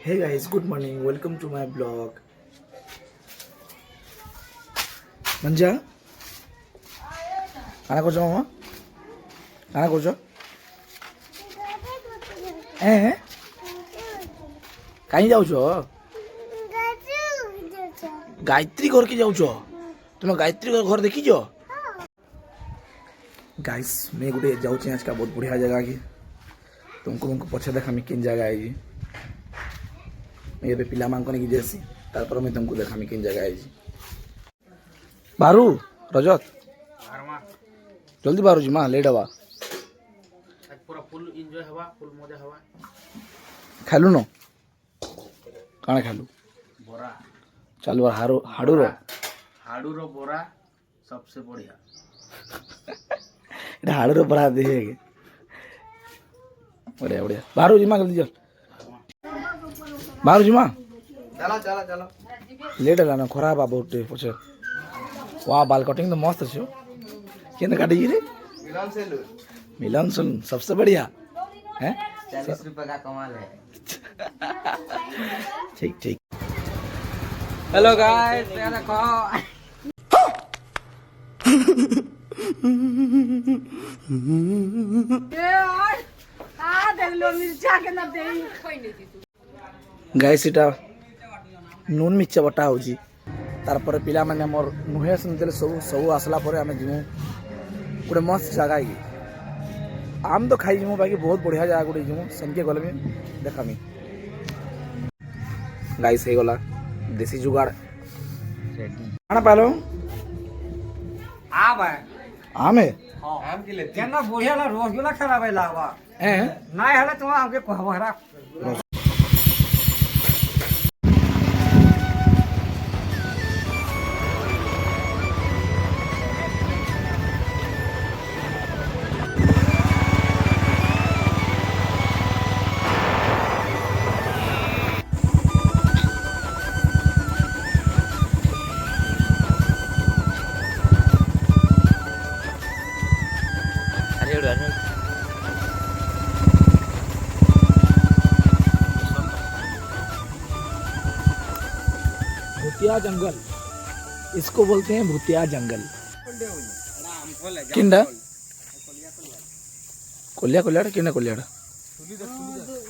Hey guys, good morning. Welcome to my blog. मंजा खाना କରୁଛ ମାମା ଖାନା କରୁଛ କାହିଁ ଯାଉଛ ଗାୟତ୍ରୀ ଘରକେ ଯାଉଛ ତୁମେ ଗାୟତ୍ରୀ ଘର ଦେଖିଛ गाइस मैं गोटे जाऊँ आज का बहुत बढ़िया जगह की तुमको पछे देखा मैं किन जगह आई मैं ये पिला मान को नहीं जैसी तार मैं तुमको देखा मैं किन जगह आई बारू रजत जल्दी बारू जी माँ लेट हवा पूरा फुल एंजॉय हवा फुल मजा हवा खालु न काना खालु बोरा चालू हारू हाडू रो बोरा सबसे बढ़िया এটা হাড়ের উপর হাত দিয়ে बढ़िया बढ़िया बारू जी माँ जल्दी चल बारू जी माँ चलो चलो चलो लेट है ना खराब आ बहुत पछे वहाँ बाल कटिंग तो मस्त अच्छे क्या काटे रे मिलन सुन सबसे बढ़िया है 40 रुपए का कमाल है ठीक ठीक हेलो गाइस क्या देखो गाइस इटा नून मिर्चा बटा होची तार पर पिला माने मोर नुहे सुनते सब सब आसला पर आमे जिमु गोटे मस्त जगह है आम तो खाई जिमु बाकी बहुत बढ़िया जगह गोटे जिमु सेनके गले में देखामी गाइस हे गला देसी जुगाड़ खाना पालो आम है आम है आम की लेती केना बढ़िया ला रसगुल्ला खराब है लावा हैं नहीं हले तुम हमके कहबहरा भूतिया जंगल इसको बोलते हैं भूतिया जंगल किंडा कोलिया कोलिया किंडा कोलिया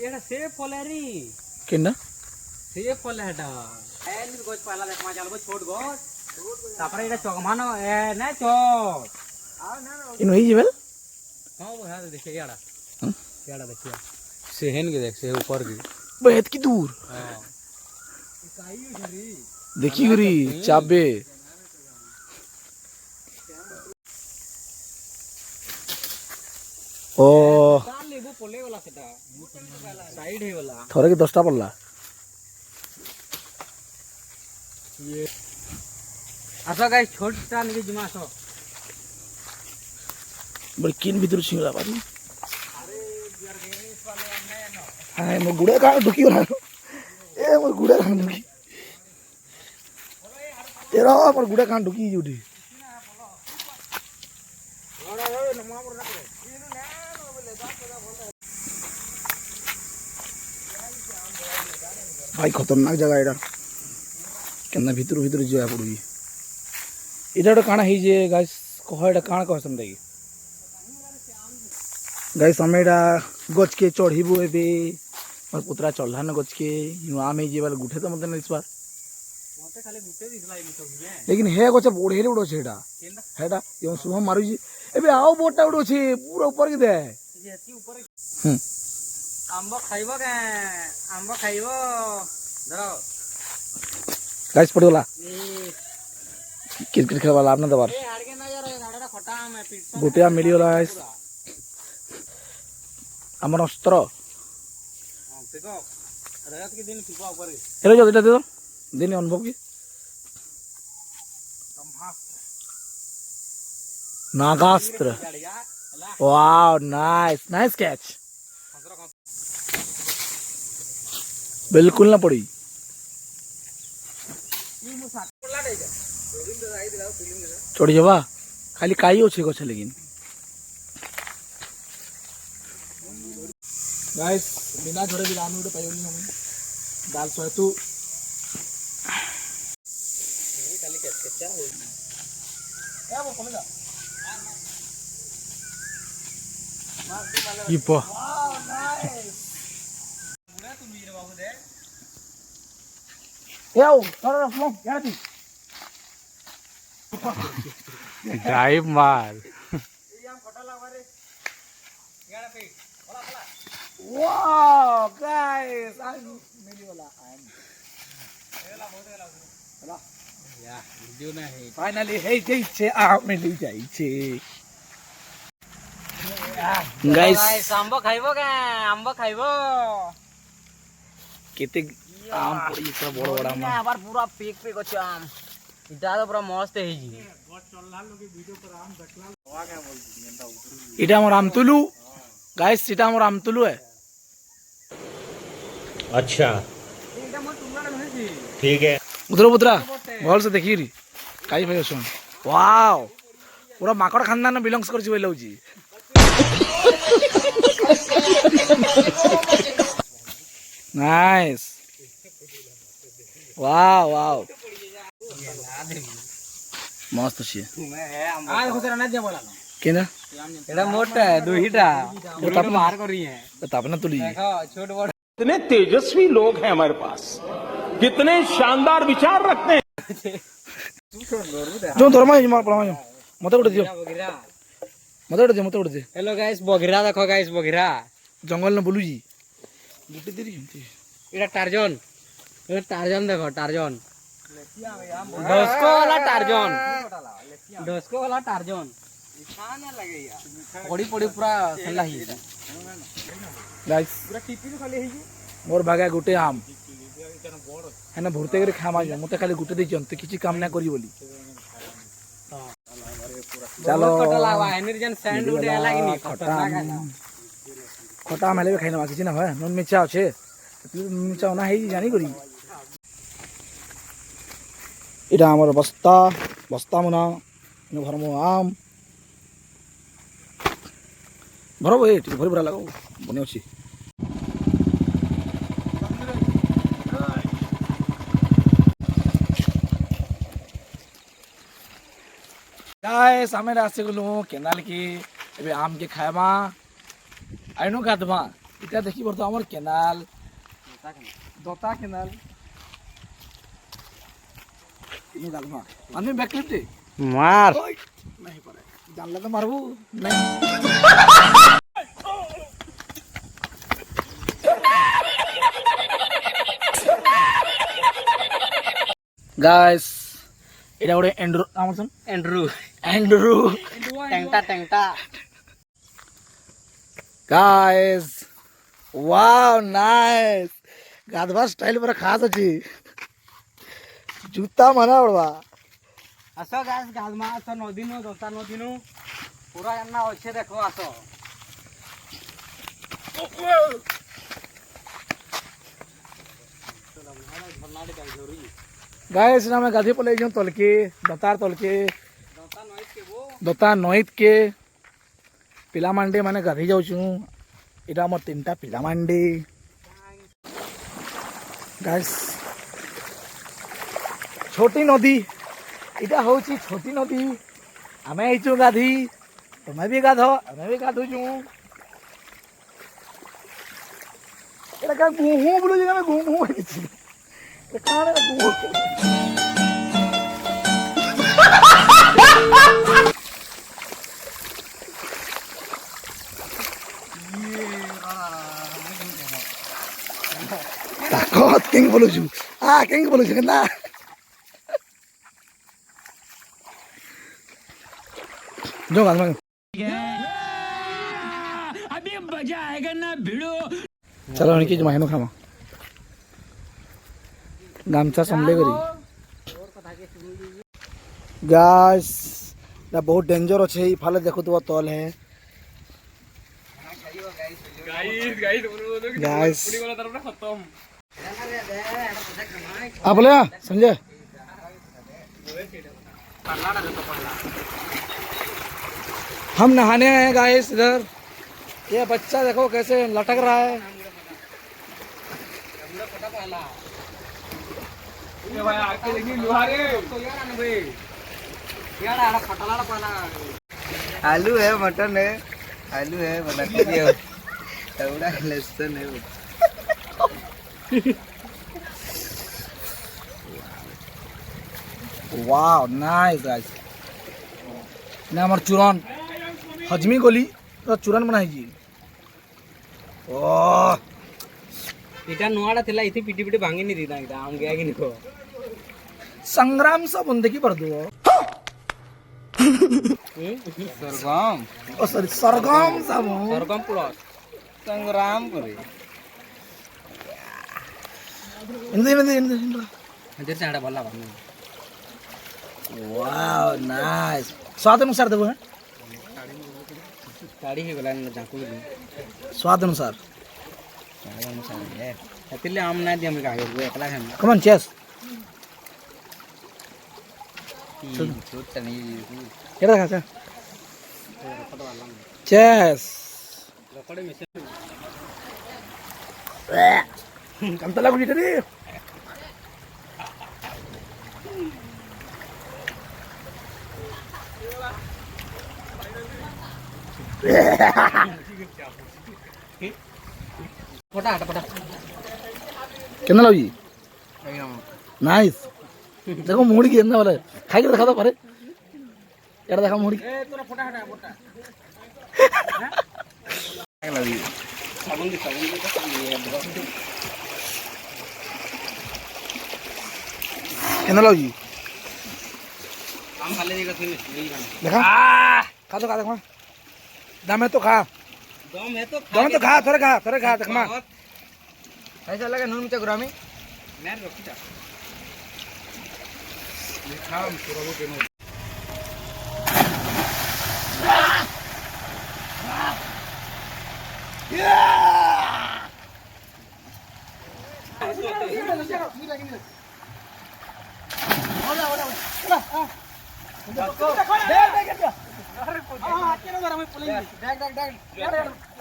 एड़ा सेब फलेरी किंडा सेब फले हेटा एनी गज पाला देख मा चलबो छोट गज तापरे एड़ा चगमानो ए ना चोट आ ना इन वही जीवल हां वो है देखिए याड़ा याड़ा देखिए सेहन के देख से ऊपर की बहुत की दूर हां देखी गुरी चाबे ओ लेबू पोले वाला सेटा साइड है वाला थोड़े की 10टा पड़ला ये आसा गाइस छोटा नहीं जिमा सो बड़ी किन भीतर छिंगला बारी हाय मो गुड़े का दुखी हो रहा ए मो गुड़े का दुखी तेरा पर गुड़े का दुखी जुटी भाई खतरनाक जगह एटा केना भीतर भीतर जिया पड़ुई एटा गोटे काना ही जे गाइस कह एटा काना कह समझे कि गाइस हम एटा गच के चढ़ीबू एबे और पुतरा चढ़ला न गच के आम ही जे वाला गुठे तो मत नहीं इस बार मते खाली गुटे दिखलाई तो लेकिन हे गच बढ़े उड़ो छेडा हेडा यो शुभम मारू जी एबे आओ बोटा उड़ो छे पूरा ऊपर के दे जेती ऊपर आंबा खाइबो के आंबा खाइबो धरो गाइस पड़ोला ए क्रिकेट खेल वाला आपने दबार ए हाड़ के ना यार नाडा खटा में पीट गोटिया मिलियोला गाइस हमर अस्त्र हां देखो रात के दिन पिपा ऊपर हेलो जो दे दो दिन अनुभव की Nagastra wow nice nice catch बिल्कुल ना पड़ी चढ़ी जावा खाली काई अच्छे गछ लेकिन गाइस बिना छोड़े भी राम उड़े पाइबनी हम दाल सत्तू इपो ड्राइव मार Wow, guys, finally hey jai che meli jai che guys आंब खाइबो का आंब खाइबो केते आम पड़ी इतना बड़ बड़ आम आबार पूरा पेक पेक अछि आम इटा तो पूरा मस्त है जी এটা আমার আমতুলু গাইস এটা আমার আমতুলু है अच्छा ठीक है उधर पुत्रा भल से देखी री काई भाई सुन वाओ पूरा माकड़ खानदान बिलोंग्स करछि बोले होजी नाइस वाओ वाओ मस्त छी आज होतरा ना दे बोला केना एटा मोटा है दुईटा वो तब मार कर रही है तापना तुली देखो छोट बड़ कितने तेजस्वी लोग हैं हमारे पास कितने शानदार विचार रखते हैं जो धर्मा मार पड़ा मते उड़ दियो बगिरा मते उड़ दे हेलो गाइस बगिरा देखो गाइस बगिरा जंगल न बोलू जी गुटे देरी हमती एटा टार्जन देखो टार्जन डोस्को वाला टार्जन खाना लगेगा बड़ी बड़ी पूरा ठंडा ही गाइस पूरा टिपी खाली है मोर भागा गुटे आम है ना भरते करे खामा जो मते खाली गुटे दे जंत किछि काम ना करी बोली चलो कटा लागवा एनर्जन सैंड उडे लागनी खटा मेले खाइना किछि ना है नन मिर्चा আছে नन मिर्चा ना है जानी करी এটা আমার বস্তা মনা ভরমো আম ভরবো এই ভরি ভরা লাগাও বনে আছে गाइस हमें रास्ते गलु केनाल की एबे आम के खायमा आइनो गादमा इटा देखि बरतो हमर केनाल दोता केनाल इनो गादमा माने बैकलिप दे मार नहीं पड़े जानला तो मारबू नहीं गाइस এটা ওরে এন্ড্রু আমার শুন এন্ড্রু टेंटा गाइस वाओ नाइस गाधवा स्टाइल पर खास अछि जूता मना पड़वा असो गाइस गालमा असो नदीनो दोता नदीनो पूरा अन्ना अच्छे देखो असो गाइस ना मैं गाधी पले जो तलके दतार तलके दता नईत के पिला मांडे माने गाधी जाउछु एटा हमर तीनटा पिला मांडे गाइस छोटी नदी इटा होची छोटी नदी हमें आइछु गाधी तुम्हें भी गाधो हमें भी गाधु छु एटा का गुहू बोलु जे में गुहू आइछि ए कारे Guha takut king boluju king boluju kena जो गाल में अभी मजा आएगा ना भिड़ो चलो उनकी जो मायनो खामा गामछा संभले करी गाइस ना बहुत डेंजर अच्छे इफाले देखो तो तल है गाइस आप बोले संजय हम नहाने आए हैं गाइस इधर ये बच्चा देखो कैसे लटक रहा है पहला ये भाई आके देखिए लुहारे तो यार ना भाई यार आड़ा फटला पहला आलू है मटन है आलू है बना दिया थोड़ा लहसुन है वाओ नाइस गाइस ना हमार चूरन हजमी गली तो चूरन बनाई जी ओह इटा नुआड़ा थिला इथि पिटी पिटी भांगी नहीं दीदा इटा हम गया कि नहीं को संग्राम सा बंदे की पर दो सरगम ओ सॉरी सरगम सा वो सरगम प्लस संग्राम करे इंदे इधर से आड़ा भला भांगी वाओ नाइस स्वाद अनुसार देबो है गाड़ी ही गला न जाकू दी स्वाद अनुसार गाड़ी अनुसार है तिले आम ना दी हम आगे वो एकला है कम ऑन चेस छोटा नहीं केड़ा खा चेस रखड़े में से कंता लागू जी फटा हटा फटा केना लागी नाइस देखो मुड़ी की केना वाला खाई के दिखा दो पारे एड़ा देखा मुड़ी ए तोरा फटा हटा फटा लगी साबुन दी तो ये केना लागी हम खाले देगा फिर नहीं गाना देखा खा दो देखो दम है तो खा दम है तो खा थोड़े खा देख मा ऐसा लगा नून मिर्च ग्रामी मैं रोकी जा खाम सुरगो के नो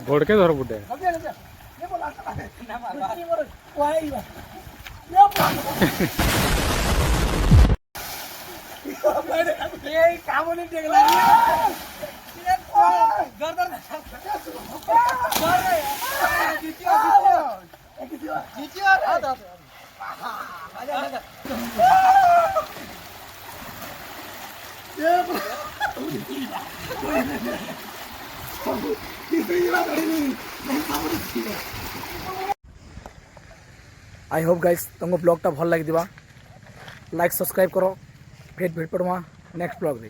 घोड़के धर बुड्ढे आई होप गाइस तुमको ब्लॉग टा भल लगी लाइक सब्सक्राइब करो फिर भेट पड़वा नेक्स्ट ब्लॉग रे।